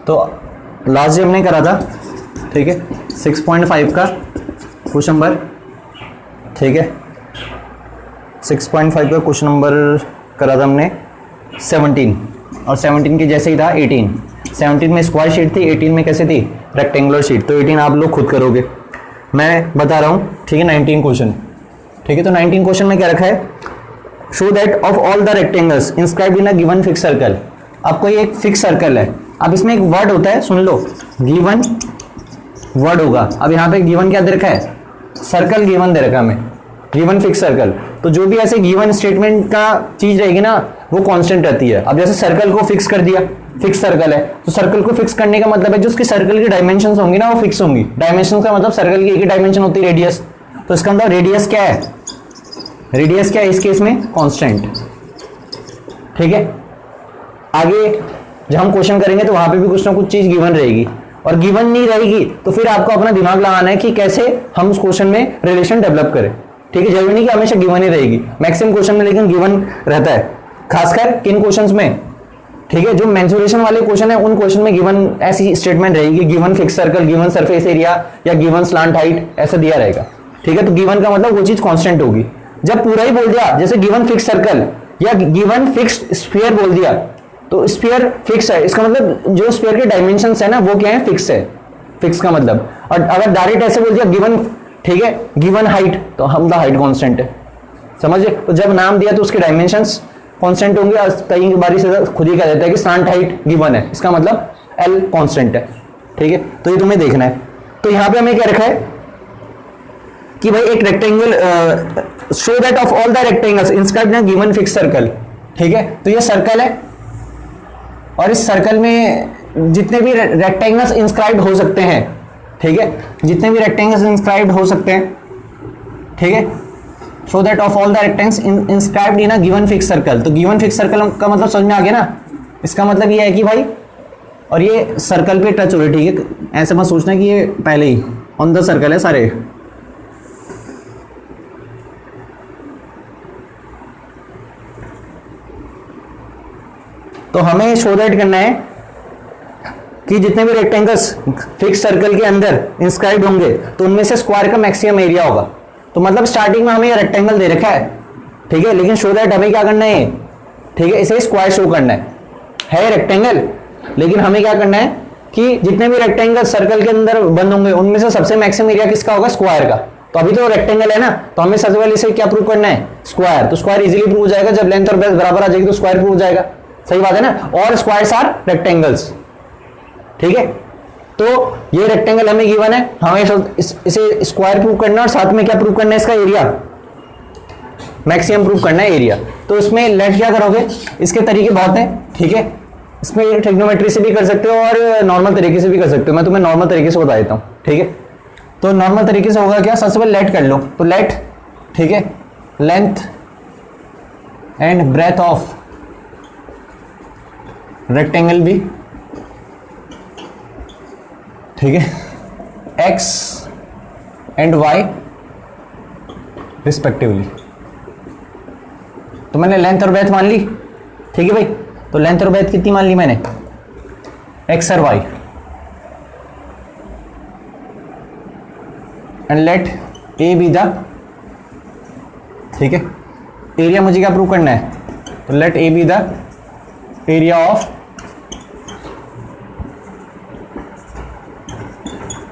तो लास्ट जो हमने करा था, ठीक है, 6.5 का क्वेश्चन नंबर, ठीक है, 6.5 का क्वेश्चन नंबर करा था हमने 17, और 17 के जैसे ही था 18। 17 में स्क्वायर शीट थी, 18 में कैसे थी, रेक्टेंगुलर शीट। तो 18 आप लोग खुद करोगे, मैं बता रहा हूँ, ठीक है। 19 क्वेश्चन, ठीक है। तो 19 क्वेश्चन में क्या रखा है, show that of all the rectangles inscribed in a given fix circle. आपको ये एक फिक्स सर्कल है, अब इसमें एक वर्ड होता है, सुन लो, गिवन वर्ड होगा। अब यहाँ पे गिवन क्या दे रखा है, सर्कल गिवन दे रखा है हमें, गिवन फिक्स सर्कल। तो जो भी ऐसे गिवन स्टेटमेंट का चीज रहेगी ना, वो कांस्टेंट रहती है। अब जैसे सर्कल को फिक्स कर दिया, फिक्स सर्कल है, तो सर्कल को फिक्स करने का मतलब है जो उसकी सर्कल की डायमेंशंस होंगी ना, वो फिक्स होंगी। डायमेंशन का मतलब सर्कल की एक ही डायमेंशन होती है, रेडियस। तो इसका मतलब रेडियस क्या है, रेडियस क्या है इस केस में, कांस्टेंट, ठीक है। आगे जब हम क्वेश्चन करेंगे तो वहां पे भी कुछ ना कुछ चीज गिवन रहेगी, और गिवन नहीं रहेगी तो फिर आपको अपना दिमाग लगाना है कि कैसे हम उस क्वेश्चन में रिलेशन डेवलप करें, ठीक है। जरूरी नहीं कि हमेशा गिवन ही रहेगी, मैक्सिमम क्वेश्चन में लेकिन गिवन रहता है, खासकर किन क्वेश्चंस में, ठीक है। जो मेंसुरेशन वाले क्वेश्चन है उन क्वेश्चन में गिवन ऐसी स्टेटमेंट रहेगी, given fix circle, given surface area या गिवन स्लांट हाइट, ऐसा दिया रहेगा, ठीक है। तो गिवन का मतलब वो चीज कांस्टेंट होगी। जब पूरा ही बोल दिया, जैसे गिवन फिक्स सर्कल या गिवन फिक्स्ड स्फीयर बोल दिया, तो स्फीयर फिक्स है, इसका मतलब जो स्फीयर के डायमेंशंस है ना, वो क्या है, फिक्स है, फिक्स का मतलब। और अगर डायरेक्ट ऐसे बोल दिया गिवन, ठीक है, गिवन हाइट, तो हम द हाइट कांस्टेंट है, समझे। तो जब नाम दिया तो उसके डायमेंशंस कांस्टेंट होंगे, और कई बारी से खुद ही कह देता है कि स्लांट हाइट गिवन है, इसका मतलब एल कांस्टेंट है, ठीक है। तो ये तुम्हें देखना है। तो यहां पे हमें क्या रखा है कि भाई एक rectangle, show that of all the rectangles inscribed in given fix circle, ठीक है। तो ये सर्कल है, और इस सर्कल में जितने भी रेक्टेंगल्स इंस्क्राइब्ड हो सकते हैं, ठीक है, जितने भी रेक्टेंगल्स इंस्क्राइब्ड हो सकते हैं, ठीक है, show that of all the rectangles inscribed in a given fix circle. तो गिवन फिक्स सर्कल का मतलब समझ में आ गया ना, इसका मतलब ये है कि भाई, और ये सर्कल पे टच हो रही, ठीक है, ऐसे मत सोचना कि ये पहले ही ऑन द सर्कल है सारे। तो हमें शो दैट करना है कि जितने भी रेक्टेंगल्स फिक्स सर्कल के अंदर इंस्क्राइब्ड होंगे, तो उनमें से स्क्वायर का मैक्सिमम एरिया होगा। तो मतलब स्टार्टिंग में हमें ये रेक्टेंगल दे रखा है, ठीक है, लेकिन शो दैट हमें क्या करना है, ठीक है, इसे स्क्वायर शो करना है रेक्टेंगल, लेकिन हमें क्या करना है कि जितने भी रेक्टेंगल सर्कल के अंदर बंद होंगे, उनमें से सबसे मैक्सिमम एरिया किसका होगा, स्क्वायर का। तो अभी तो रेक्टेंगल है ना, तो हमें सबसे पहले इसे क्या प्रूव करना है, स्क्वायर। तो स्क्वायर इजीली प्रूव हो जाएगा, जब लेंथ और ब्रेड्थ बराबर आ जाएगी तो स्क्वायर प्रूव हो जाएगा, सही बात है ना। और स्क्वायर्स आर रेक्टेंगल्स, ठीक है। तो ये रेक्टेंगल हमें गिवन है, हमें इसे स्क्वायर प्रूव करना है, और साथ में क्या प्रूव करना है, इसका एरिया, मैक्सिमम प्रूव करना है एरिया। तो इसमें लेट क्या करोगे, इसके तरीके बहुत हैं, ठीक है। इसमें ट्रिग्नोमेट्री से भी कर सकते हो और नॉर्मल तरीके से भी कर सकते हो, मैं तुम्हें नॉर्मल तरीके से बता देता हूँ, ठीक है। तो नॉर्मल तरीके से होगा क्या, सबसे पहले लेट कर लो। तो लेट, ठीक है, length and breadth of rectangle भी, ठीक है, एक्स एंड वाई रिस्पेक्टिवली। तो मैंने लेंथ और ब्रेथ मान ली, ठीक है भाई। तो लेंथ और ब्रेथ कितनी मान ली मैंने, एक्स और Y, and let A be the, ठीक है, एरिया मुझे क्या प्रूव करना है, तो let A be the area of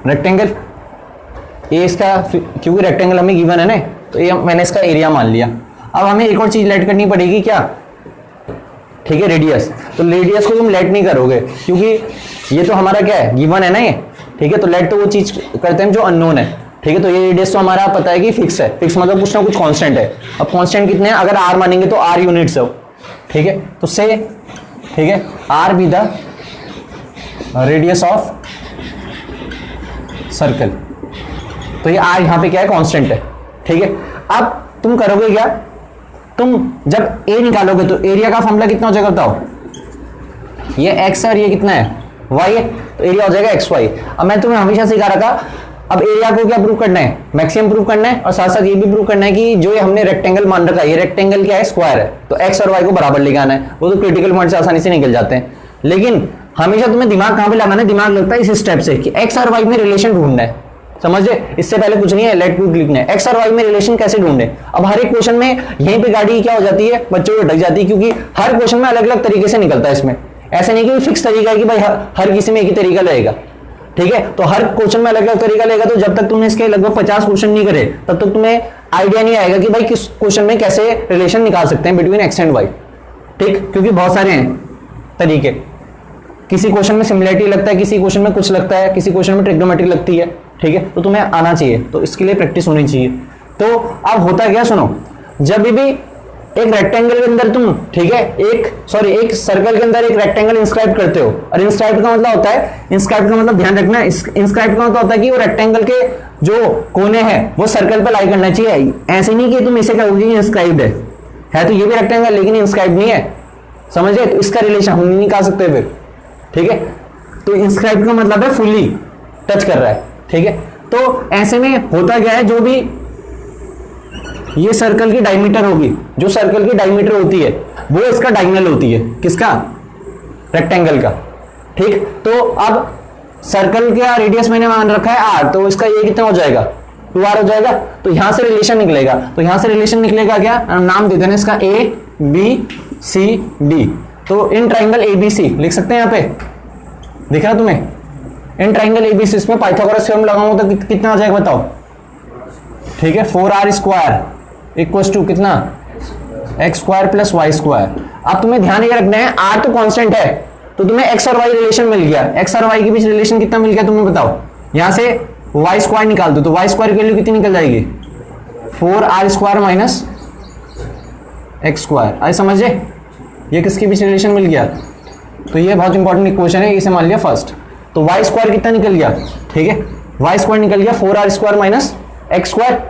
rectangle. A इसका, क्योंकि रेक्टेंगल हमें गिवन है ना, तो ये मैंने इसका एरिया मान लिया। अब हमें एक और चीज लेट करनी पड़ेगी, क्या, ठीक है, रेडियस। तो रेडियस को तुम लेट नहीं करोगे, क्योंकि ये तो हमारा क्या है, गिवन है ना ये, ठीक है। तो लेट तो वो चीज करते हैं जो अननोन है, ठीक है। तो ये रेडियस तो हमारा पता है कि फिक्स है, फिक्स मतलब कुछ ना कुछ कांस्टेंट है। अब कांस्टेंट कितने हैं, अगर आर मानेंगे तो आर यूनिट्स हो, ठीक है। तो से, ठीक है, are be the radius of circle. तो ये आर यहाँ पे क्या है, कांस्टेंट है, ठीक है। अब तुम करोगे क्या, तुम जब ए निकालोगे तो एरिया का फॉर्मूला कितना हो जाएगा बताओ, ये एक्स है और ये कितना है, वाई है, तो एरिया हो जाएगा एक्स वाई। अब मैं तुम्हें हमेशा सिखा रहा था, अब एरिया को क्या प्रूव करना है, मैक्सिमम प्रूव करना है, और साथ साथ ये भी प्रूव करना है कि जो ये हमने रेक्टेंगल मान रखा है, ये रेक्टेंगल क्या है, स्क्वायर है। तो एक्स और वाई को बराबर लेके आना है, वो तो क्रिटिकल पॉइंट से आसानी से निकल जाते हैं। लेकिन हमेशा तुम्हें दिमाग कहां पे लगाना है, दिमाग लगता है इस स्टेप से कि एक्स और वाई में रिलेशन ढूंढना है, समझे? इससे पहले कुछ नहीं है, लेट टू लिखना है, एक्स और वाई में रिलेशन कैसे ढूंढे। अब हर एक क्वेश्चन में यहीं पे गाड़ी क्या हो जाती है, बच्चों को अटक जाती है, क्योंकि हर क्वेश्चन में अलग अलग तरीके से निकलता है। इसमें ऐसा नहीं कि फिक्स तरीका है कि भाई हर किसी में एक ही तरीका लगेगा, ठीक है? तो हर क्वेश्चन में अलग अलग तरीका लगेगा। तो जब तक तुमने इसके लगभग 50 क्वेश्चन नहीं करे तब तक तुम्हें आइडिया नहीं आएगा कि भाई किस क्वेश्चन में कैसे रिलेशन निकाल सकते हैं बिटवीन एक्स एंड वाई, ठीक? क्योंकि बहुत सारे हैं तरीके, किसी क्वेश्चन में सिमिलरिटी लगता है, किसी क्वेश्चन में कुछ लगता है, किसी क्वेश्चन में ट्रिग्नोमेट्री लगती है, ठीक है? तो तुम्हें आना चाहिए, तो इसके लिए प्रैक्टिस होनी चाहिए। तो अब होता क्या, सुनो, जब भी एक रेक्टेंगल के अंदर तुम, ठीक है, एक सर्कल के अंदर एक रेक्टेंगल इंस्क्राइब करते हो, और इंस्क्राइब का मतलब होता है, इंस्क्राइब का मतलब ध्यान रखना, इंस्क्राइब का मतलब होता है कि वो रेक्टेंगल के जो कोने हैं वो सर्कल पे लाई करना चाहिए। ऐसे नहीं कि तुम इसे कहोगे इंस्क्राइब्ड है तो ये भी रेक्टेंगल लेकिन इंस्क्राइब नहीं है, समझे? तो इसका रिलेशन हम नहीं निकाल सकते फिर, ठीक है? तो इंस्क्राइब का मतलब है फुल्ली टच कर रहा है, ठीक है? तो ऐसे में होता क्या है, जो भी ये सर्कल की डायमीटर होगी, जो सर्कल की डायमीटर होती है वो इसका डायगोनल होती है, किसका? रेक्टेंगल का, ठीक? तो अब सर्कल का रेडियस मैंने मान रखा है आर, तो इसका ये कितना हो जाएगा, 2r हो जाएगा। तो यहां से रिलेशन निकलेगा, तो यहां से रिलेशन निकलेगा क्या, नाम दे देना इसका ए बी सी डी। तो इन ट्राइंगल एबीसी लिख सकते हैं, यहां पे दिख रहा तुम्हें, इन ट्राइंगल एबीसी, इसमें पाइथागोरस थ्योरम लगाऊंगा तो कितना आ जाएगा बताओ, ठीक है? 4r स्क्वायर इक्वल्स टू कितना, x square plus y square. अब तुम्हें ध्यान ये रखना है, आर तो कांस्टेंट है, तो तुम्हें एक्स और वाई रिलेशन मिल गया, एक्स और वाई के बीच रिलेशन कितना मिल गया तुम्हें बताओ। यहां से वाई स्क्वायर निकाल दो, तो वाई स्क्वायर की वैल्यू कितनी निकल जाएगी, 4r square minus X square. आई समझे, ये किसके बीच रिलेशन मिल गया? तो ये बहुत इंपॉर्टेंट इक्वेशन है, इसे मान लिया फर्स्ट। तो वाई स्क्वायर कितना निकल गया, ठीक है? वाई स्क्वायर निकल गया 4r square minus X square.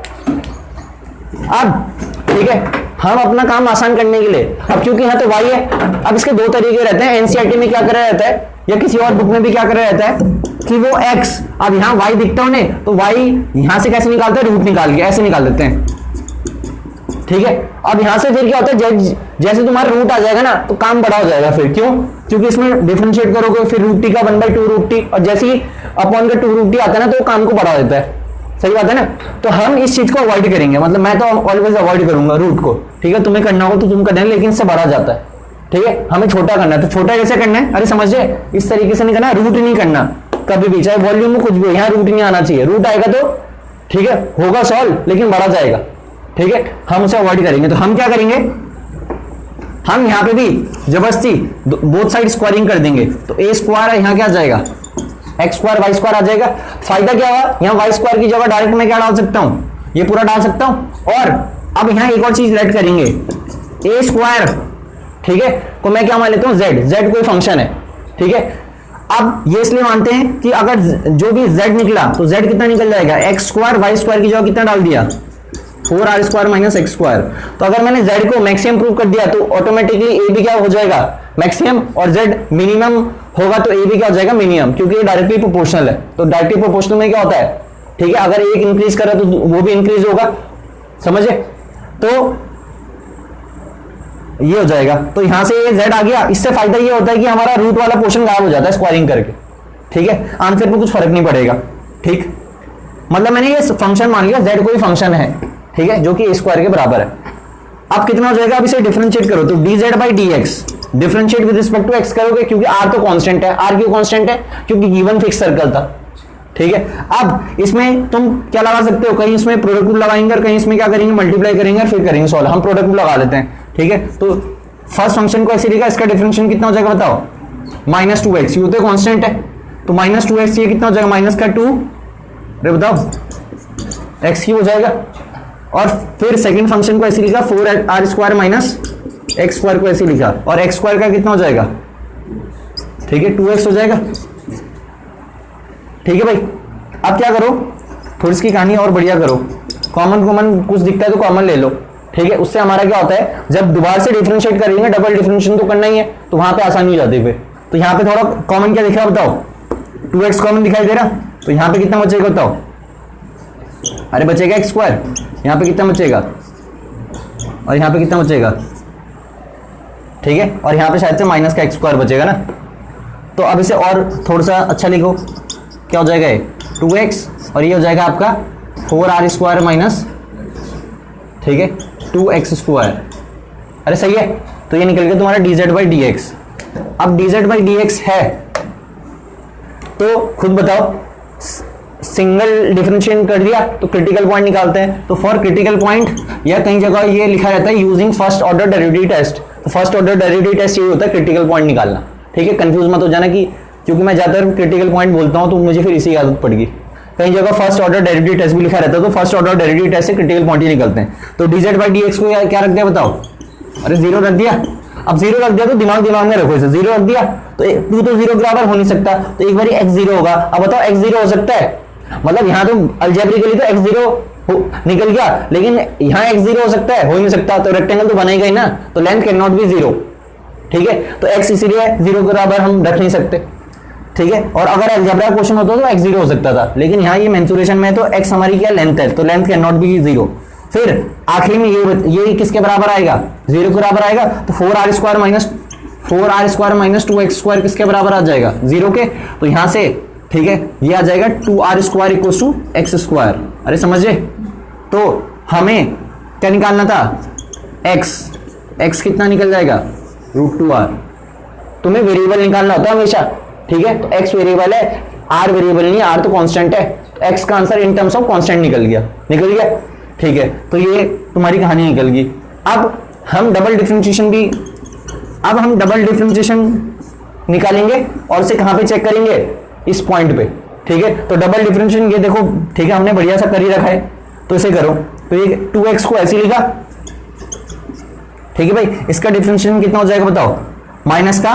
अब ठीक है, हम अपना काम आसान करने के लिए, अब क्योंकि यहाँ तो y है, अब इसके दो तरीके रहते हैं। एनसीईआरटी में क्या करा रहता है, या किसी और बुक में भी क्या करा रहता है कि वो x, अब यहाँ y दिखता है उन्हें, तो y यहां से कैसे निकालते हैं, रूट निकाल के ऐसे निकाल देते हैं, ठीक है? अब यहां से फिर क्या होता है, जैसे तुम्हारा रूट आ जाएगा ना तो काम बड़ा हो जाएगा फिर, क्यों? क्योंकि इसमें डिफरेंशिएट करोगे फिर रूट टी का 1/2 रूट टी, और जैसे ही अपॉन का 2 रूट टी आता है ना तो काम को बढ़ा देता है, सही बात है ना? तो हम इस चीज को अवॉइड करेंगे, मतलब मैं तो ऑलवेज अवॉइड करूंगा रूट को, ठीक है? तुम्हें करना हो तो तुम करना है, लेकिन इससे बढ़ा जाता है, ठीक है? हमें छोटा करना है, तो छोटा कैसे करना है, अरे समझे, इस तरीके से नहीं करना, रूट नहीं करना कभी भी, चाहे वॉल्यूम में कुछ भी, यहाँ रूट नहीं आना चाहिए। रूट आएगा तो ठीक है होगा सॉल्व, लेकिन बढ़ा जाएगा, ठीक है? हम उसे अवॉइड करेंगे। तो हम क्या करेंगे, हम यहाँ पे भी जबरदस्ती बोथ साइड स्क्वायरिंग कर देंगे, तो ए स्क्वायर है, यहाँ क्या आ जाएगा, एक्स स्क्वायर वाई स्क्वायर आ जाएगा। फायदा क्या हुआ, यहाँ वाई स्क्वायर की जगह डायरेक्ट मैं क्या डाल सकता हूँ, ये पूरा डाल सकता हूँ। और अब यहाँ एक और चीज लेट करेंगे, ए स्क्वायर, ठीक है, को मैं क्या मान लेता हूँ, जेड, जेड कोई फंक्शन है, ठीक है? अब ये इसलिए मानते हैं कि अगर जो भी जेड निकला तो जेड कितना निकल जाएगा, एक्स स्क्वायर वाई स्क्वायर की जगह कितना डाल दिया, 4r square minus X square. तो अगर मैंने z को मैक्सिमम प्रूव कर दिया तो ऑटोमेटिकली ए भी क्या हो जाएगा, मैक्सिमम, और z मिनिमम होगा तो ए भी क्या हो जाएगा, मिनिमम, क्योंकि ये डायरेक्टली प्रोपोर्शनल है। तो डायरेक्टली प्रोपोर्शनल में क्या होता है, ठीक है, अगर एक इंक्रीज करे तो वो भी इंक्रीज होगा, समझे? तो ये हो जाएगा, तो यहां से ये z आ गया। इससे फायदा ये होता है कि हमारा रूट वाला पोर्शन गायब हो जाता है स्क्वायरिंग करके, ठीक है? आंसर पे कुछ फर्क नहीं पड़ेगा, ठीक? मतलब मैंने ये फंक्शन मान लिया, z कोई फंक्शन है, ठीक है, जो कि a स्क्वायर के बराबर है। अब कितना हो जाएगा, अब इसे डिफरेंशिएट करो, तो dz by dx, differentiate with respect to x करोगे, क्योंकि r तो कांस्टेंट है। r क्यों कांस्टेंट है, क्योंकि गिवन फिक्स सर्कल था, ठीक है? अब इसमें तुम क्या लगा सकते हो, कहीं इसमें प्रोडक्ट रूल लगाएंगे और कहीं इसमें क्या करेंगे, मल्टीप्लाई करेंगे और फिर करेंगे सॉल्व। हम प्रोडक्ट रूल लगा लेते हैं, ठीक है? तो फर्स्ट फंक्शन को ऐसे लिखा, इसका डिफरेंशिएशन कितना हो जाएगा बताओ, -2x, ये तो कांस्टेंट है, तो -2x, ये कितना हो जाएगा, माइनस का 2, अरे बताओ, x की हो जाएगा। और फिर सेकंड फंक्शन को ऐसे लिखा, 4r square minus X square को ऐसे लिखा, और एक्स स्क्वायर का कितना हो जाएगा, ठीक है, 2x हो जाएगा, ठीक है भाई? अब क्या करो, थोड़ी इसकी कहानी और बढ़िया करो, कॉमन कुछ दिखता है तो कॉमन ले लो, ठीक है? उससे हमारा क्या होता है, जब दोबारा से डिफरेंशिएट करेंगे, डबल डिफरेंशिएशन तो करना ही है, तो वहां पे आसानी हो जाती है फिर। तो यहाँ पे थोड़ा कॉमन क्या दिख रहा है बताओ, 2x कॉमन दिखाई दे रहा, तो यहाँ पे कितना बचेगा बताओ, अरे बचेगा एक्स स्क्वायर, यहाँ पे कितना बचेगा, और यहाँ पे कितना बचेगा, ठीक है? और यहाँ पे शायद से माइनस का एक्स स्क्वायर बचेगा ना, तो अब इसे और थोड़ा सा अच्छा लिखो, क्या हो जाएगा ये 2x और ये हो जाएगा आपका 4r² माइनस, ठीक है 2x²। अरे सही है, तो ये निकल गया तुम्हारा dz/dx। अब dz/dx है तो खुद बताओ, सिंगल डिफरेंशिएट कर दिया तो क्रिटिकल पॉइंट निकालते हैं। तो फॉर क्रिटिकल पॉइंट या कई जगह ये लिखा रहता है using first order derivative test. तो फर्स्ट ऑर्डर डेरिवेटिव टेस्ट ये होता है क्रिटिकल पॉइंट निकालना, ठीक है। कंफ्यूज मत हो जाना कि क्योंकि मैं ज्यादातर क्रिटिकल पॉइंट बोलता हूं तो मुझे फिर इसी आदत पड़ गई। कई जगह फर्स्ट ऑर्डर डेरिवेटिव टेस्ट भी लिखा रहता है, तो फर्स्ट ऑर्डर डेरिवेटिव टेस्ट से क्रिटिकल पॉइंट ही निकलते हैं। तो dz/dx को क्या रख दिया बताओ? अरे 0 रख दिया। अब 0 रख दिया तो दिमाग में रखो इसे, 0 रख दिया तो 2 तो 0 के बराबर हो नहीं सकता, तो एक बार x 0 होगा। अब बताओ x 0 हो सकता है, मतलब यहाँ तो अलजेब्रिकली तो x 0 निकल गया, लेकिन यहाँ x 0 हो सकता है? हो ही नहीं सकता, तो रेक्टेंगल तो बनेगा ही ना, तो लेंथ कैन नॉट बी 0, ठीक है। तो x इसीलिए 0 के बराबर हम रख नहीं सकते, ठीक है। और अगर अलजेब्रा क्वेश्चन होता तो x 0 हो सकता था, लेकिन यहाँ ये मेंसुरेशन में तो x हमारी क्या लेंथ है, तो लेंथ कैन नॉट बी 0। फिर आखिरी में ये किसके बराबर आएगा? 0 के बराबर आएगा, तो 4r² माइनस 2x² किसके बराबर आ जाएगा? 0 के। तो यहां से ठीक है ये आ जाएगा 2r² इक्वल्स टू x²। अरे समझे? तो हमें क्या निकालना था? x कितना निकल जाएगा? √2r। तुम्हें वेरिएबल निकालना होता है हमेशा, ठीक है। तो x वेरिएबल है, r वेरिएबल नहीं, r तो कांस्टेंट है, तो x का answer in terms of constant निकल गया, ठीक है। तो ये तुम्हारी कहानी निकल गई। अब हम डबल डिफरेंशिएशन निकालेंगे और उसे कहां पे चेक करेंगे? इस पॉइंट पे, ठीक है। तो डबल डिफरेंशिएशन ये देखो, ठीक है, हमने बढ़िया सा कर ही रखा है, तो इसे करो। तो ये 2x को ऐसे लिखा, ठीक है भाई। इसका डिफरेंशिएशन कितना हो जाएगा बताओ? माइनस का,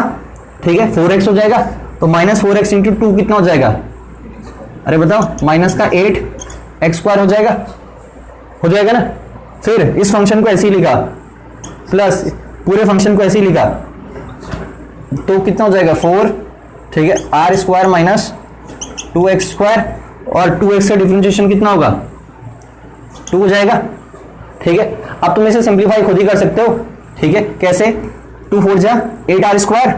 ठीक है, 4x हो जाएगा, तो -4x इंटू 2 कितना हो जाएगा? अरे बताओ, माइनस का 8x² हो जाएगा ना। फिर इस फंक्शन को ऐसे ही लिखा, प्लस पूरे फंक्शन को ऐसे ही लिखा, तो कितना हो जाएगा? 4, ठीक है, r² माइनस 2x², और 2x का डिफरेंशिएशन कितना होगा? 2 हो जाएगा, ठीक है। अब तुम इसे सिंप्लीफाई खुद ही कर सकते हो, ठीक है। कैसे? 2 4 जा 8r²,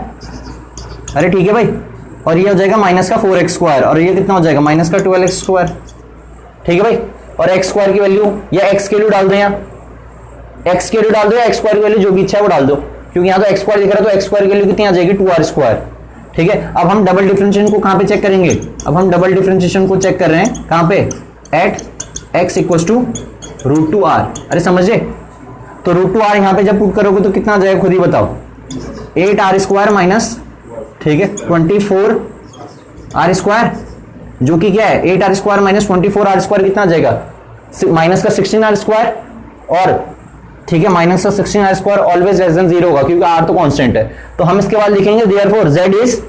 अरे ठीक है भाई, और ये हो जाएगा माइनस का 4x², और ये कितना हो जाएगा? माइनस का 12x², ठीक है भाई। और x² की वैल्यू या x की वैल्यू डाल दो, यहाँ x की वैल्यू डाल दो या x² की वैल्यू जो भी इच्छा है वो डाल दो, क्योंकि यहाँ तो x² दिख रहा है, तो x² की वैल्यू कितनी आ जाएगी? 2r², ठीक है। अब हम डबल डिफरेंशिएशन को कहां पे चेक करेंगे? अब हम डबल डिफरेंशिएशन को चेक कर रहे हैं कहां पे? At x equals to √2r। अरे समझे? तो √2r यहां पे जब पुट करोगे तो कितना आ जाएगा खुद ही बताओ? 8r² माइनस, ठीक है, 24r², जो कि क्या है? 8r² माइनस 24r² कितना आ जाएगा? माइनस का 16r², और ठीक है, माइनस का 16r² ऑलवेज लेस देन 0 होगा, क्योंकि r तो कांस्टेंट है। तो हम इसके बाद लिखेंगे देयरफॉर z इज,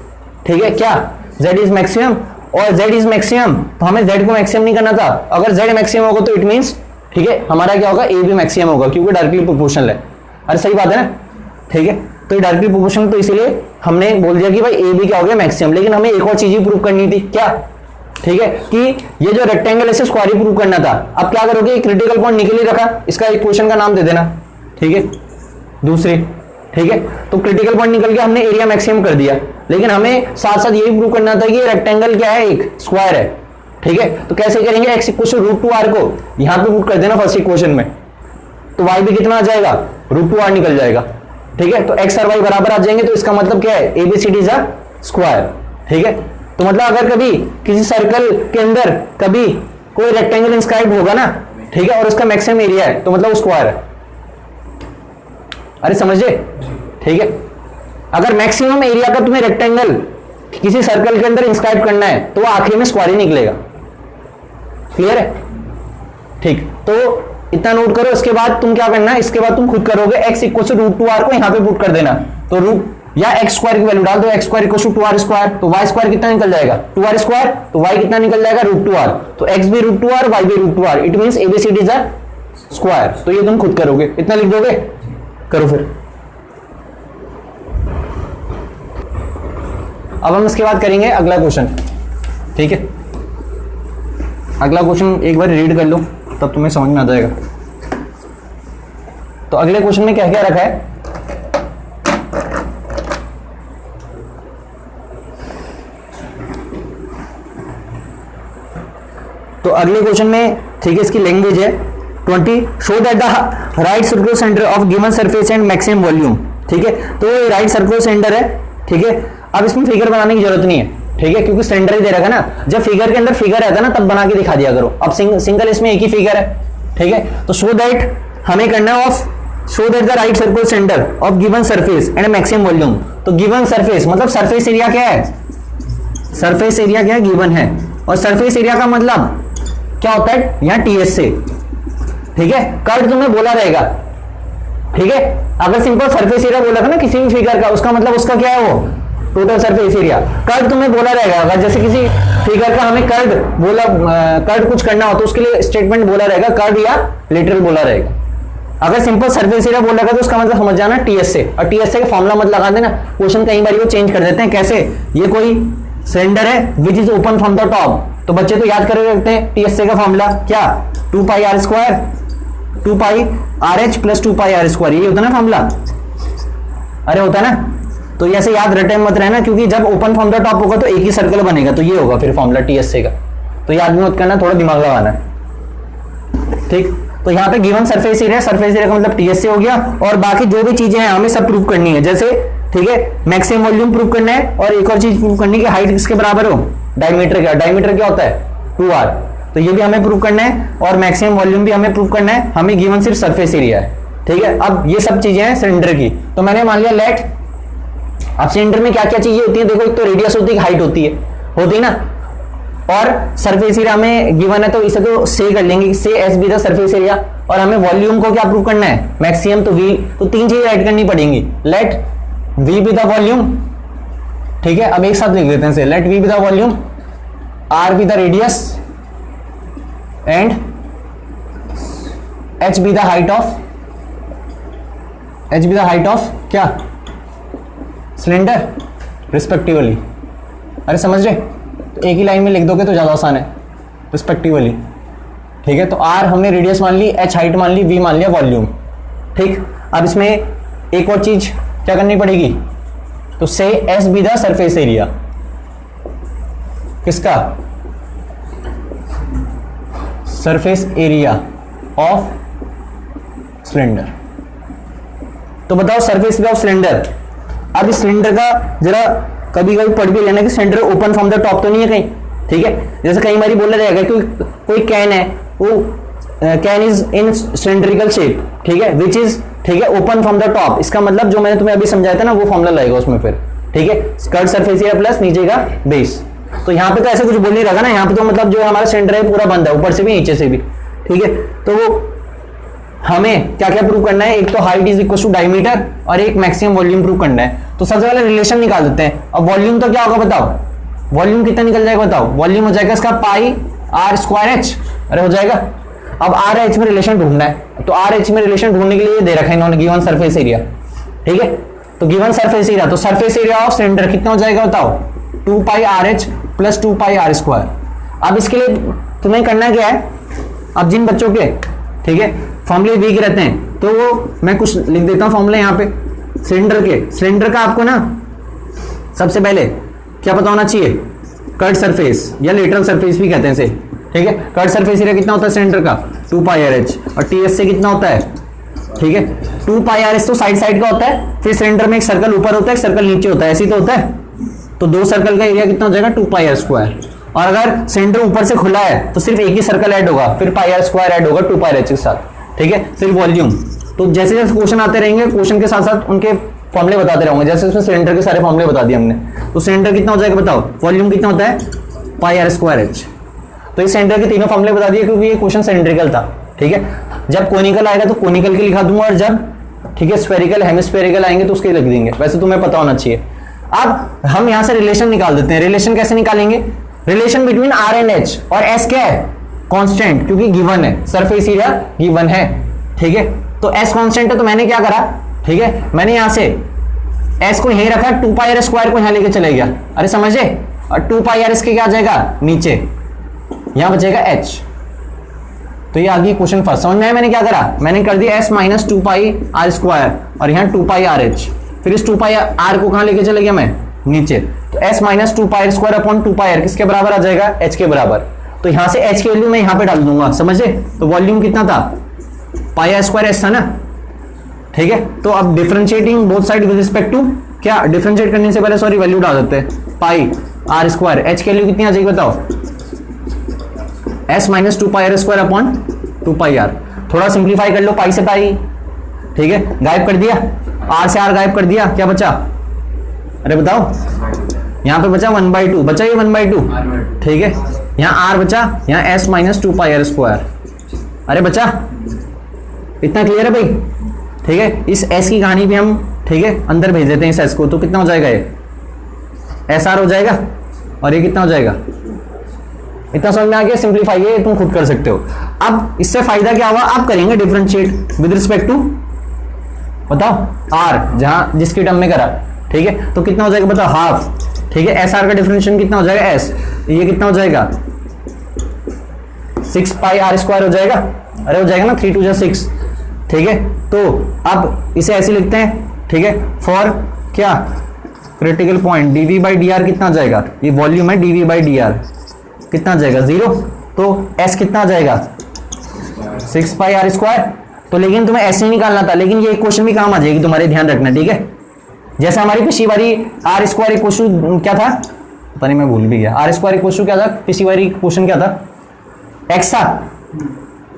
ठीक है, क्या? z इज मैक्सिमम, और z इज मैक्सिमम, तो हमें z को मैक्सिमम नहीं करना था। अगर z मैक्सिमम होगा तो इट मींस, ठीक है, हमारा क्या होगा? a भी मैक्सिमम होगा, क्योंकि डायरेक्टली प्रोपोर्शनल है। अरे सही बात है ना, ठीक है। तो ये डायरेक्टली प्रोपोर्शनल, तो इसीलिए हमने बोल दिया कि भाई a भी क्या हो गया? मैक्सिमम। लेकिन हमें एक और चीज ही प्रूव करनी थी, क्या? ठीक है, कि ये जो रेक्टेंगल इसे स्क्वायर ही प्रूव करना था। अब क्या करोगे? क्रिटिकल पॉइंट निकल ही रखा, इसका इक्वेशन का नाम दे देना, ठीक है, दूसरी, ठीक है। तो क्रिटिकल पॉइंट निकल गया, हमने एरिया मैक्सिमम कर दिया, लेकिन हमें साथ साथ ये भी प्रूव करना था कि रेक्टेंगल क्या है? एक स्क्वायर है, ठीक है। तो कैसे करेंगे? x इक्वल टू √2r को यहां पे पुट कर देना फर्स्ट इक्वेशन में, तो y भी कितना आ जाएगा? √2r निकल जाएगा, ठीक है। तो x और y बराबर आ जाएंगे, तो इसका मतलब क्या है? ABCD इज अ स्क्वायर, ठीक है। तो मतलब अगर कभी किसी सर्कल के अंदर कभी कोई रेक्टेंगल इंस्क्राइब होगा ना, ठीक है, और उसका मैक्सिमम एरिया है, तो मतलब वो स्क्वायर है। अरे समझे? ठीक है। अगर मैक्सिमम एरिया का तुम्हें रेक्टेंगल किसी सर्कल के अंदर इंस्क्राइब करना है, तो वो आखिरी में स्क्वायर ही निकलेगा। क्लियर है? ठीक, तो इतना नोट करो। इसके बाद तुम क्या करना है? इसके बाद तुम खुद करोगे। x इक्वल टू √2r को यहां पे पुट कर देना, तो रूट या x² की वैल्यू डाल दो, x² इक्वल टू 2r², तो y² कितना निकल जाएगा? 2r², तो y कितना निकल जाएगा? √2r, तो x भी √2r, y भी √2r, it means ABCD is a square. तो ये तुम खुद करोगे, इतना लिख दोगे। करो फिर। अब हम इसके बाद करेंगे अगला क्वेश्चन, ठीक है। अगला क्वेश्चन एक बार रीड कर लो, तब तुम्हें समझ में आ जाएगा। तो अगले क्वेश्चन में क्या क्या रखा है? अगले क्वेश्चन में ठीक है इसकी लैंग्वेज है 20, show that the right circular centre of given surface and maximum volume. ठीक है, तो ये राइट सर्कुलर सेंटर है। ठीक है, अब इसमें फिगर बनाने की जरूरत नहीं है, ठीक है, क्योंकि सेंटर ही दे रखा ना। जब फिगर के अंदर फिगर रहता है ना तब बना के दिखा दिया करो। अब सिंगल इसमें एक ही फिगर है। ठीक है, तो शो दैट हमें करना है of show that the right circular centre of given surface and maximum volume. तो गिवन सरफेस मतलब सरफेस एरिया क्या है, सरफेस एरिया क्या है, गिवन है। और सरफेस एरिया का मतलब क्या होता है यहां टीएस से। ठीक है, कर्व तुम्हें बोला रहेगा। ठीक है, अगर सिंपल सरफेस एरिया बोला था ना किसी भी फिगर का, उसका मतलब उसका क्या है, वो टोटल सरफेस एरिया। कर्व तुम्हें बोला रहेगा, अगर जैसे किसी फिगर का हमें कर्व बोला, कर्व कुछ करना हो तो उसके लिए स्टेटमेंट बोला रहेगा कर्व या लिटरल बोला रहेगा। अगर सिंपल सरफेस एरिया बोला तो उसका मतलब समझ जाना टीएस से। और टीएस से का फॉर्मूला मत लगा देना, क्वेश्चन कई बार वो चेंज कर देते हैं। कैसे, ये कोई सिलेंडर है which is open from the top, तो बच्चे तो याद कर रखते हैं टीएस से का फॉर्मूला क्या, 2 pi r square 2 pi r h plus 2 pi r square, ये होता है ना फॉर्मूला। अरे होता है ना, तो ऐसे याद रटे मत रहना, क्योंकि जब ओपन फ्रॉम द टॉप होगा तो एक ही सर्कल बनेगा, तो ये होगा फिर फॉर्मूला टीएसए का। तो याद भी मत करना, थोड़ा दिमाग लगाना है। ठीक, तो यहाँ पे given surface area, surface area का मतलब टीएसए हो गया। और बाकी जो भी चीजें हैं हमें सब प्रूव करनी है, जैसे ठीक है मैक्सिमम वॉल्यूम प्रूव करना है, और एक और चीज प्रूव करनी है कि हाइट किसके बराबर हो, डायमीटर का। डायमीटर क्या होता है 2r, तो ये भी हमें प्रूव करना है, और मैक्सिमम वॉल्यूम भी हमें प्रूव करना है। हमें गिवन सिर्फ सरफेस एरिया है। ठीक है, अब ये सब चीजें हैं सिलेंडर की। तो मैंने मान लिया लेट, अब सिलेंडर में क्या क्या चीजें होती है, देखो एक तो रेडियस होती है, हाइट होती है ना, और सरफेस एरिया में गिवन है तो इसे तो से कर लेंगे, से S be the surface area. और हमें वॉल्यूम को क्या प्रूव करना है, मैक्सिमम, तो वी, तो तीन चीजें ऐड करनी पड़ेंगी। Let we be the volume. ठीक है, अब एक साथ लिख देते हैं, let we be the volume, r be the radius and h be the height of, h be the height of क्या, सिलेंडर रिस्पेक्टिवली। अरे समझ रहे, तो एक ही लाइन में लिख दोगे तो ज्यादा आसान है, रिस्पेक्टिवली। ठीक है, तो आर हमने रेडियस मान ली, एच हाइट मान ली, वी मान लिया वॉल्यूम। ठीक, अब इसमें एक और चीज क्या करनी पड़ेगी, तो से S be the surface area किसका, सरफेस एरिया ऑफ सिलेंडर। तो बताओ सरफेस एरिया ऑफ सिलेंडर। अब इस सिलेंडर का जरा कभी कभी पढ़ भी लेना कि cylinder open from the top तो नहीं है कहीं। ठीक है, जैसे कई बार बोला जाएगा कि कोई कैन है, वो can is in cylindrical shape, ठीक है, विच इज, ठीक है, ओपन फ्रॉम द टॉप। इसका मतलब जो मैंने तुम्हें अभी समझाया था ना वो फॉर्मूला लगेगा उसमें फिर। ठीक है, कर्व सरफेस एरिया प्लस नीचे का बेस। तो यहाँ पे तो ऐसे कुछ बोल नहीं रहा ना, यहाँ पे तो मतलब जो हमारा सिलेंडर है पूरा बंद है, ऊपर से भी नीचे से भी। ठीक है, तो वो हमें क्या क्या प्रूव करना है, एक तो height is equal to diameter, और एक मैक्सिमम वॉल्यूम प्रूव करना है। तो सबसे पहले रिलेशन निकाल देते हैं। अब वॉल्यूम तो क्या होगा बताओ, वॉल्यूम कितना निकल जाएगा बताओ, वॉल्यूम हो जाएगा इसका पाई आर स्क्वायर एच। अरे हो जाएगा। अब आर एच में रिलेशन ढूंढना है, तो आर एच में रिलेशन ढूंढने के लिए दे रखा है इन्होंने गिवन सरफेस एरिया। ठीक है, तो गिवन सरफेस एरिया, तो सरफेस एरिया ऑफ सिलेंडर कितना हो जाएगा बताओ, 2 pi r h plus 2 pi r square. अब इसके लिए तुम्हें करना क्या है, अब जिन बच्चों के ठीक है फॉर्मूले वीक रहते हैं तो वो मैं कुछ लिख देता हूँ फॉर्मूले यहाँ पे सिलेंडर के। सिलेंडर का आपको ना सबसे पहले क्या पता होना चाहिए, कर्व सरफेस या लेटरल सरफेस भी कहते हैं इसे। ठीक है, कर्व सरफेस एरिया कितना होता है सिलेंडर का, 2 पाई आर एच, और टी एस से कितना होता है, ठीक है 2 पाई आर एच तो साइड साइड का होता है, फिर सिलेंडर में एक सर्कल ऊपर होता है एक सर्कल नीचे होता है, ऐसे ही तो होता है। तो दो सर्कल का एरिया कितना हो जाएगा 2 पाई आर स्क्वायर। और अगर सिलेंडर ऊपर से खुला है तो सिर्फ एक ही सर्कल ऐड होगा, फिर पाई आर स्क्वायर ऐड होगा 2 पाई आर एच के साथ। ठीक है, सिर्फ वॉल्यूम। तो जैसे जैसे क्वेश्चन आते रहेंगे क्वेश्चन के साथ साथ उनके फॉर्मूले बताते रहेंगे, जैसे उसमें सिलेंडर के सारे फॉर्मूले बता दिए हमने। तो सिलेंडर कितना हो जाएगा बताओ, वॉल्यूम कितना होता है पाई आर स्क्वायर एच। तो इस सिलेंडर के तीनों फॉर्मूले बता दिए क्योंकि ये क्वेश्चन सिलेंड्रिकल था। ठीक है, जब कोनिकल आएगा तो कोनिकल के लिखा दूंगा, और जब ठीक है स्फेरिकल हेमिस्फेरिकल आएंगे तो उसके लिख देंगे, वैसे तुम्हें पता होना चाहिए। अब हम यहां से रिलेशन निकाल देते हैं। रिलेशन कैसे निकालेंगे, relation between r and h, और एस क्या है कांस्टेंट, क्योंकि गिवन है, सरफेस एरिया गिवन है। ठीक है, तो एस कांस्टेंट है, तो मैंने क्या करा, ठीक है मैंने यहां से एस को यहीं रखा, 2 पाई आर स्क्वायर को यहां लेके चले गया। अरे समझे, और 2 पाई आर इसके क्या आ जाएगा नीचे, यहां बचेगा एच। तो ये आ गई क्वेश्चन फर्स्ट। समझ में आया मैंने क्या करा, मैंने कर दिया s minus 2 pi r square, और यहाँ 2 पाई आर एच, फिर इस 2 पाई आर को कहां लेके चले गया मैं नीचे। तो s minus 2 pi square upon 2 pi r किसके बराबर आ जाएगा, एच के बराबर। तो यहां से h की वैल्यू मैं यहां पे डाल दूंगा, समझे? तो वॉल्यूम कितना था, पाई आर स्क्वायर एस था ना, ठीक है। तो अब differentiating both side with respect to, क्या डिफरेंशिएट करने से पहले सॉरी वैल्यू डाल देते हैं, पाई आर स्क्वायर, एच की वैल्यू कितनी आ जाएगी बताओ, s minus 2 pi r square upon 2 pi r. थोड़ा सिंप्लीफाई कर लो, पाई से पाई, ठीक है, गायब कर दिया, आर से आर गायब कर दिया, क्या बचा, अरे बताओ, यहां पे बचा 1/2, बचा ये 1/2, ठीक है, यहां आर बचा, यहां s minus 2 pi r square, अरे बचा, इतना क्लियर है भाई, ठीक है। इस एस की कहानी भी हम, ठीक है, अंदर भेज देते हैं इस एस को, तो कितना हो जाएगा ये, एस आर हो जाएगा, और ये कितना हो जाएगा, इतना समझ में आ गया, सिंप्लीफाई है, तुम खुद कर सकते हो। अब इससे फायदा क्या हुआ, आप करेंगे डिफरेंशिएट विद रिस्पेक्ट टू, बताओ आर, जहां जिसकी टर्म में करा, ठीक है, तो कितना हो जाएगा बताओ, हाफ, ठीक है, एस आर का डिफरेंशिएशन कितना हो जाएगा, एस, ये कितना हो जाएगा 6 पाई आर स्क्वायर हो जाएगा, अरे हो जाएगा ना, 3 2 6, ठीक है। तो अब इसे ऐसे लिखते हैं, ठीक है, फॉर क्या critical point dv by D R कितना जाएगा, ये वॉल्यूम है, dv बाई डी आर कितना जाएगा 0, तो s कितना जाएगा 6 पाई आर स्क्वायर। तो लेकिन तुम्हें ऐसे निकालना था, लेकिन ये क्वेश्चन भी काम आ जाएगी तुम्हारे, ध्यान रखना, ठीक है। जैसे हमारी पिछली बारी आर स्क्वायर इक्वल क्या था, पता नहीं मैं भूल भी गया, आर स्क्वायर इक्वल क्या था, पिछली बारी क्वेश्चन क्या था, एक्स था,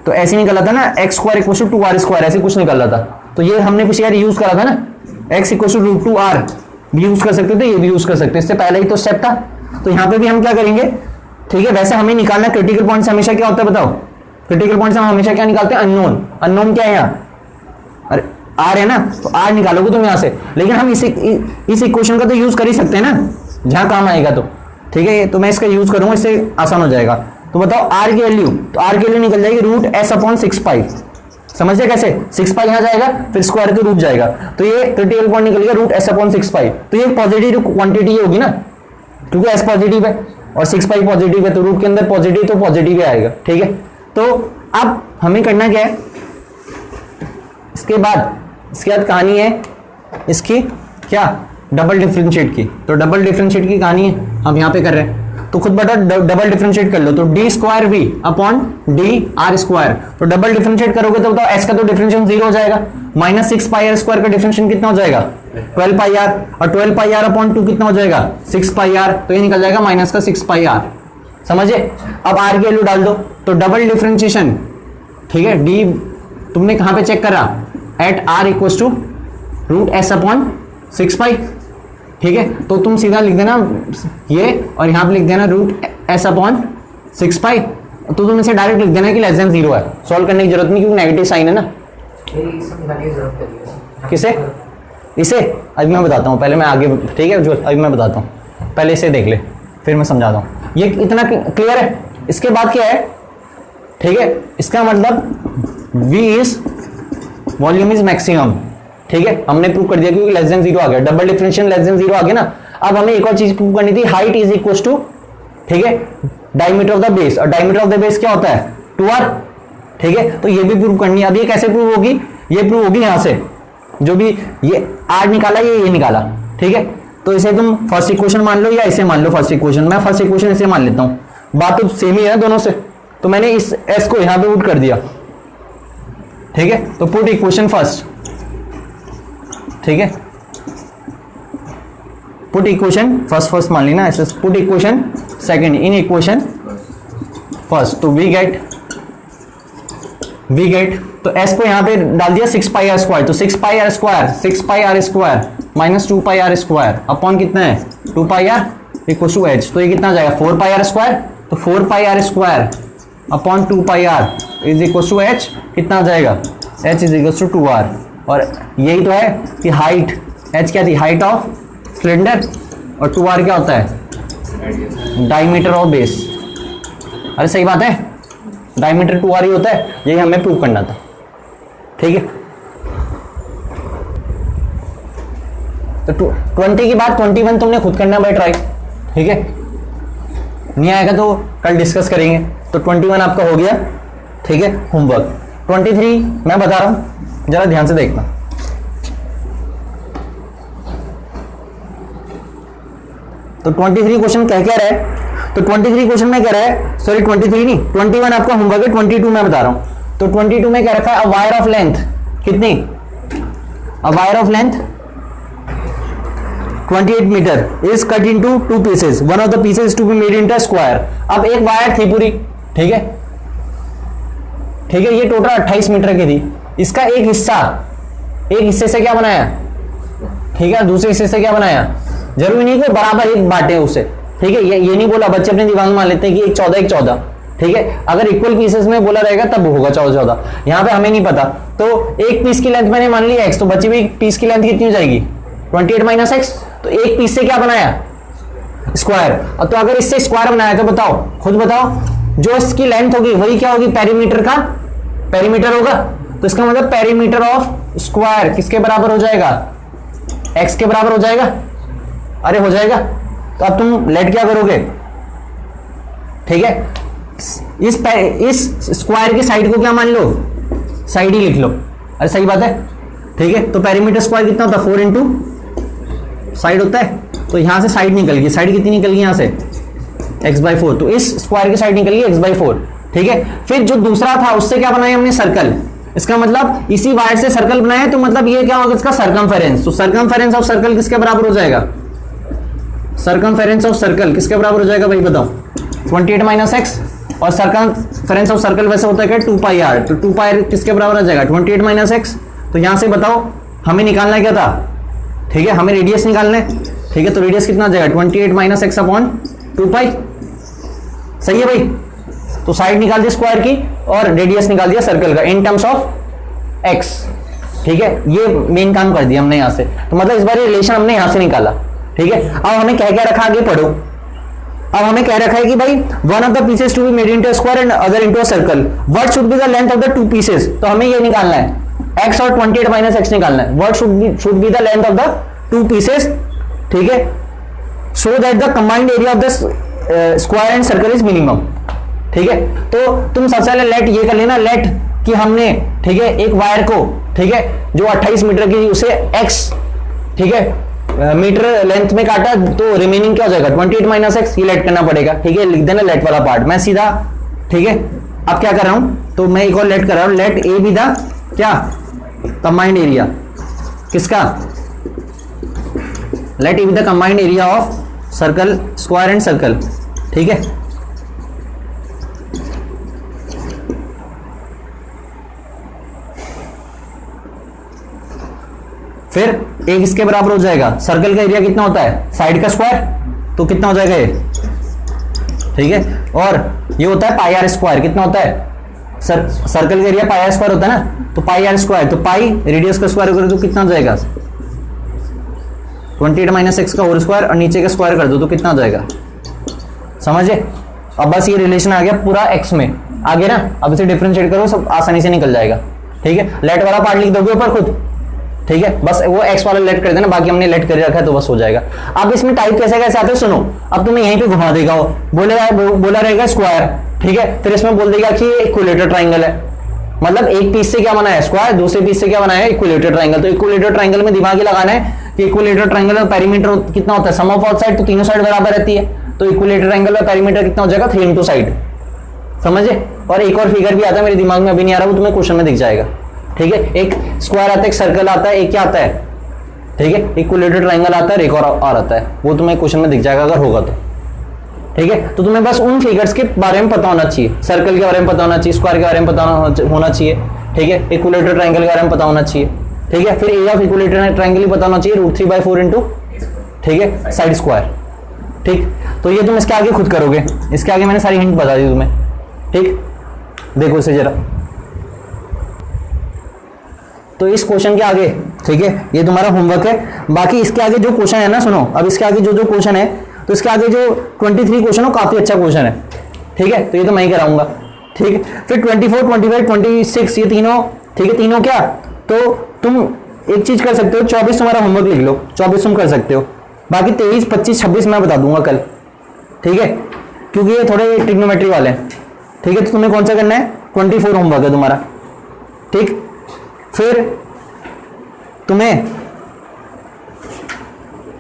तो ऐसे निकला था ना, x square equal to r square, ऐसे कुछ निकला था। तो ये हमने पिछली बार यूज करा था ना, x equal to root 2 r भी यूज कर सकते थे, ये भी यूज कर सकते, इससे पहले ही तो स्टेप था। तो यहाँ पे भी हम क्या करेंगे, ठीक है, वैसे हमें निकालना क्रिटिकल पॉइंट से हमेशा क्या होता है बताओ, क्रिटिकल पॉइंट से हम हमेशा क्या निकालते हैं, अननोन, अननोन क्या है यहाँ, अरे आर है ना, तो आर निकालोगे तुम यहाँ से, लेकिन हम इस इक्वेशन का तो यूज कर ही सकते हैं ना, जहां काम आएगा, तो ठीक है, तो मैं इसका यूज करूंगा, इससे आसान हो जाएगा। तो बताओ आर की वैल्यू, तो आर की वैल्यू निकल जाएगी रूट एस अपॉन 6 पाई, समझिए कैसे, 6 पाई यहाँ जाएगा, फिर स्क्वायर के रूट जाएगा, तो ये क्रिटिकल पॉइंट निकल गया रूट एस अपॉन 6 पाई। तो ये पॉजिटिव क्वांटिटी होगी ना, क्योंकि एस पॉजिटिव है और 6 पाई पॉजिटिव है, तो रूट के अंदर पॉजिटिव, तो पॉजिटिव ही आएगा, ठीक है। तो अब हमें करना क्या है, इसके बाद कहानी है इसकी क्या, डबल डिफरेंशिएट की। तो डबल डिफरेंशिएट की कहानी है हम यहाँ पे कर रहे हैं, तो खुद बता डबल डिफरेंशिएट कर लो, तो d square v upon d r square. तो डबल डिफरेंशिएट करोगे तो बताओ एस का तो डिफरेंशिएशन 0 हो जाएगा, माइनस 6 पाई आर स्क्वायर का डिफरेंशिएशन कितना हो जाएगा 12 पाई आर, और 12 पाई आर अपॉन 2 कितना हो जाएगा 6 पाई आर, तो ये निकल जाएगा माइनस का 6 पाई आर, समझे। अब आर की वैल्यू डाल दो, तो डबल डिफरेंशिएशन, ठीक है, डी तुमने कहां पे चेक करा, at r equal to root s upon 6 pi, ठीक है। तो तुम सीधा लिख देना ये, और यहां पे लिख देना रूट एस अपॉन 6 पाई, तो तुम इसे डायरेक्ट लिख देना कि लेस देन 0 है, सॉल्व करने की जरूरत नहीं, क्योंकि नेगेटिव साइन है ना। किसे, इसे अभी मैं बताता हूँ, पहले मैं आगे, ठीक है, जो अभी मैं बताता हूँ, पहले इसे देख ले, फिर मैं समझाता हूँ। ये इतना क्लियर है। इसके बाद क्या है, ठीक है, इसका मतलब V is volume is maximum, ठीक है, हमने प्रूव कर दिया क्योंकि लेस देन 0 आ गया, डबल डिफरेंशिएशन लेस देन 0 आ गया ना। अब हमें एक और चीज प्रूव करनी थी, हाइट इज इक्वल टू, ठीक है, डायमीटर ऑफ द बेस, और डायमीटर ऑफ द बेस क्या होता है 2r, ठीक है। तो ये भी प्रूव करनी है। अब ये कैसे प्रूव होगी, ये प्रूव होगी यहां से, जो भी ये r निकाला, ये निकाला, ठीक है। तो इसे तुम फर्स्ट इक्वेशन मान लो या इसे मान लो फर्स्ट इक्वेशन, मैं फर्स्ट इक्वेशन इसे मान लेता हूँ, बात तो सेम ही है दोनों से। तो मैंने इस s को यहां पे पुट कर दिया, ठीक है। तो पुट इक्वेशन फर्स्ट, ठीक है, पुट इक्वेशन फर्स्ट मान लेना ऐसे, put equation second in equation first, तो वी गेट तो s को यहां पे डाल दिया 6 पाई आर स्क्वायर, तो 6 pi r square minus 2 pi r square upon कितना है 2 pi r equal to h, तो ये कितना आ जाएगा 4 पाई आर स्क्वायर, तो 4 pi r square upon 2 pi r is equal to h, कितना आ जाएगा h is equal to 2r। और यही तो है कि हाइट, h क्या थी, हाइट ऑफ सिलेंडर, और 2r क्या होता है डायमीटर ऑफ बेस। अरे सही बात है, डायमीटर 2r ही होता है, यही हमें प्रूव करना था, ठीक है। तो 20 के बाद 21 तुमने खुद करना भाई ट्राई, ठीक है, नहीं आएगा तो कल डिस्कस करेंगे। तो 21 आपका हो गया, ठीक है, होमवर्क। 23 मैं बता रहा हूं, जरा ध्यान से देखना। तो 23 क्वेश्चन कह क्या रहा है, तो 23 क्वेश्चन में कह रहा है, सॉरी 23 नहीं 21 आपका होमवर्क है, 22 मैं बता रहा हूं। तो 22 में क्या रखा है, अ वायर ऑफ लेंथ कितनी, a wire of length 28 metre is cut into 2 pieces, one of the pieces to be made into a square. अब एक वायर थी पूरी, ठीक है, ठीक है, ये टोटल 28 मीटर की थी, इसका एक हिस्से से क्या बनाया, ठीक है, दूसरे हिस्से से क्या बनाया, जरूरी नहीं कि बराबर एक बांटे उससे, ठीक है, ये नहीं बोला, बच्चे अपने दिमाग में मान लेते हैं कि एक 14, ठीक है, अगर इक्वल पीसेस में बोला रहेगा तब होगा 14, यहां पे हमें नहीं पता। तो एक पीस की लेंथ मैंने मान ली x, तो बच्चे भी पीस की लेंथ कितनी हो जाएगी 28 माइनस एक्स, तो एक पीस से क्या बनाया, स्क्वायर। तो अगर इससे स्क्वायर बनाया तो बताओ, खुद बताओ, जो इसकी लेंथ होगी वही क्या होगी, पेरीमीटर का पेरीमीटर होगा, तो इसका मतलब पेरीमीटर ऑफ स्क्वायर किसके बराबर हो जाएगा, x के बराबर हो जाएगा, अरे हो जाएगा। तो अब तुम लेट क्या करोगे, ठीक है, इस स्क्वायर की साइड को क्या मान लो, साइड ही लिख लो, अरे सही बात है, ठीक है। तो पेरीमीटर स्क्वायर कितना होता है, 4 इंटू साइड होता है, तो यहां से साइड निकल गई, साइड कितनी निकल गई यहां से x/4, तो इस स्क्वायर की साइड निकल गई x/4, ठीक है। फिर जो दूसरा था उससे क्या बनाया हमने, सर्कल, इसका मतलब इसी वायर से सर्कल बनाया, तो मतलब ये क्या होगा, इसका सर्कमफेरेंस, तो सर्कमफेरेंस ऑफ सर्कल किसके बराबर हो जाएगा, सर्कमफेरेंस ऑफ सर्कल किसके बराबर हो जाएगा भाई बताओ, 28 माइनस एक्स, और सर्कमफेरेंस ऑफ सर्कल वैसे होता है क्या 2πr, तो 2πr किसके बराबर आ जाएगा 28 माइनस एक्स। तो यहां से बताओ हमें निकालना क्या था, ठीक है, हमें रेडियस निकालना है, ठीक है, तो रेडियस कितना आ जाएगा 28 माइनस एक्स अपॉन 2π, सही है भाई। तो साइड निकाल दी स्क्वायर की और रेडियस निकाल दिया सर्कल का इन टर्म्स ऑफ एक्स, ठीक है, ये मेन काम कर दिया हमने यहां से। तो मतलब इस बार रिलेशन हमने यहां से निकाला, ठीक है। अब हमें क्या क्या रखा, आगे पढ़ो। अब हमें क्या रखा है कि भाई one of the pieces to be made into a square and other into a circle, what should be the length of the two pieces, तो हमें ये निकालना है x और 28 माइनस एक्स निकालना है, what should be the length of the two pieces, ठीक है, so that the combined area of the square and circle is minimum, ठीक है। तो तुम सबसे पहले लेट ये कर लेना, लेट कि हमने, ठीक है, एक वायर को, ठीक है, जो 28 मीटर की उसे x, ठीक है, मीटर लेंथ में काटा, तो रिमेनिंग क्या हो जाएगा 28 माइनस एक्स, ये लेट करना पड़ेगा, ठीक है, लिख देना लेट वाला पार्ट, मैं सीधा, ठीक है, अब क्या कर रहा हूं, तो मैं एक और लेट कर रहा हूं, लेट ए बी द क्या कंबाइंड एरिया किसका, let A be the combined area of circle, square and circle, ठीक है। फिर एक इसके बराबर हो जाएगा, सर्कल का एरिया कितना होता है साइड का स्क्वायर, तो कितना हो जाएगा ये, ठीक है, और ये होता है पाई आर स्क्वायर, कितना होता है सर्कल का एरिया पाई आर स्क्वायर होता है ना, तो पाई आर स्क्वायर, तो पाई रेडियस का स्क्वायर करो तो कितना हो जाएगा 28 माइनस एक्स का होल स्क्वायर, और नीचे का स्क्वायर कर दो तो कितना हो जाएगा, समझे। अब बस ये रिलेशन आ गया पूरा एक्स में, आगे ना, अब इसे डिफरेंशिएट करो, सब आसानी से निकल जाएगा, ठीक है। लेट वाला पार्ट लिख दोगे ऊपर खुद, ठीक है, बस वो एक्स वाला लेट कर देना, बाकी हमने लेट कर रखा है तो बस हो जाएगा। अब इसमें टाइप कैसे कैसे आते हैं सुनो, अब तुम्हें यहीं पे घुमा देगा, वो बोला रहेगा स्क्वायर, ठीक है, फिर इसमें बोल देगा कि ये इक्विलेटरल ट्रायंगल है, मतलब एक पीस से क्या बना है स्क्वायर, दूसरे पीस से क्या बना है इक्विलेटरल ट्रायंगल। तो इक्विलेटरल ट्रायंगल में दिमाग ही लगाना है कि इक्विलेटरल ट्रायंगल का पेरीमीटर कितना होता है, सम ऑफ ऑल साइड, तो तीनों साइड बराबर रहती है, तो इक्विलेटरल ट्रायंगल का पेरीमीटर कितना हो जाएगा 3 इंटू साइड, समझे। और एक और फिगर भी आता है, मेरे दिमाग में अभी नहीं आ रहा, वो तुम्हें क्वेश्चन में दिख जाएगा, ठीक है। एक स्क्वायर आता है, एक सर्कल आता है, एक क्या आता है, ठीक है, इक्विलेटरल ट्रायंगल आता है, एक और आता है, वो तुम्हें क्वेश्चन में दिख जाएगा अगर होगा तो, ठीक है। तो तुम्हें बस उन फिगर्स के बारे में पता होना चाहिए, सर्कल के बारे में पता होना चाहिए, स्क्वायर के बारे में पता होना चाहिए, ठीक है, इक्विलेटरल ट्रायंगल के बारे में पता होना चाहिए, ठीक है। फिर एरिया ऑफ इक्विलेटरल ट्रायंगल ही पता होना चाहिए, √3/4 इंटू, ठीक है, साइड स्क्वायर, ठीक। तो ये तुम इसके आगे खुद करोगे, इसके आगे मैंने सारी हिंट बता दी तुम्हें, ठीक। देखो इसे जरा, तो इस क्वेश्चन के आगे, ठीक है, ये तुम्हारा होमवर्क है। बाकी इसके आगे जो क्वेश्चन है ना, सुनो, अब इसके आगे जो क्वेश्चन है, तो इसके आगे जो 23 क्वेश्चन हो, काफी अच्छा क्वेश्चन है, ठीक है, तो ये तो मैं ही कराऊंगा, ठीक है। फिर 24, 25, 26 ये तीनों, ठीक है, तीनों क्या, तो तुम एक चीज कर सकते हो, 24 तुम्हारा होमवर्क लिख लो, 24 तुम कर सकते हो, बाकी 23, 25, 26 मैं बता दूंगा कल, ठीक है, क्योंकि ये थोड़े ट्रिग्नोमेट्री वाले हैं, ठीक है। तो तुम्हें कौन सा करना है, 24 होमवर्क है तुम्हारा, ठीक। फिर तुम्हें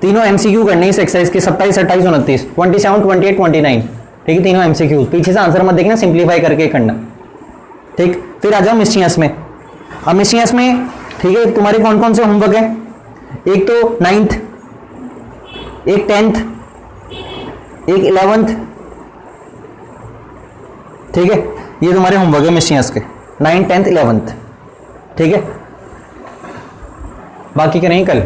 तीनों एमसीक्यू करने इस एक्सरसाइज के 27, 28, 29, 27, 28, 29, ठीक है, तीनों एमसीक्यूज, पीछे से आंसर मत देखना, सिंप्लीफाई करके करना। ठीक, फिर आ जाओ मिस्टीनियस में। अब मिस्टीनियस में ठीक है, तुम्हारे कौन कौन से होमवर्क है, एक तो 9th, एक 10th, एक 11th, ठीक है, ये तुम्हारे होमवर्क है मिस्टीनियस के, 9th 10th 11th, ठीक है, बाकी करेंगे कल।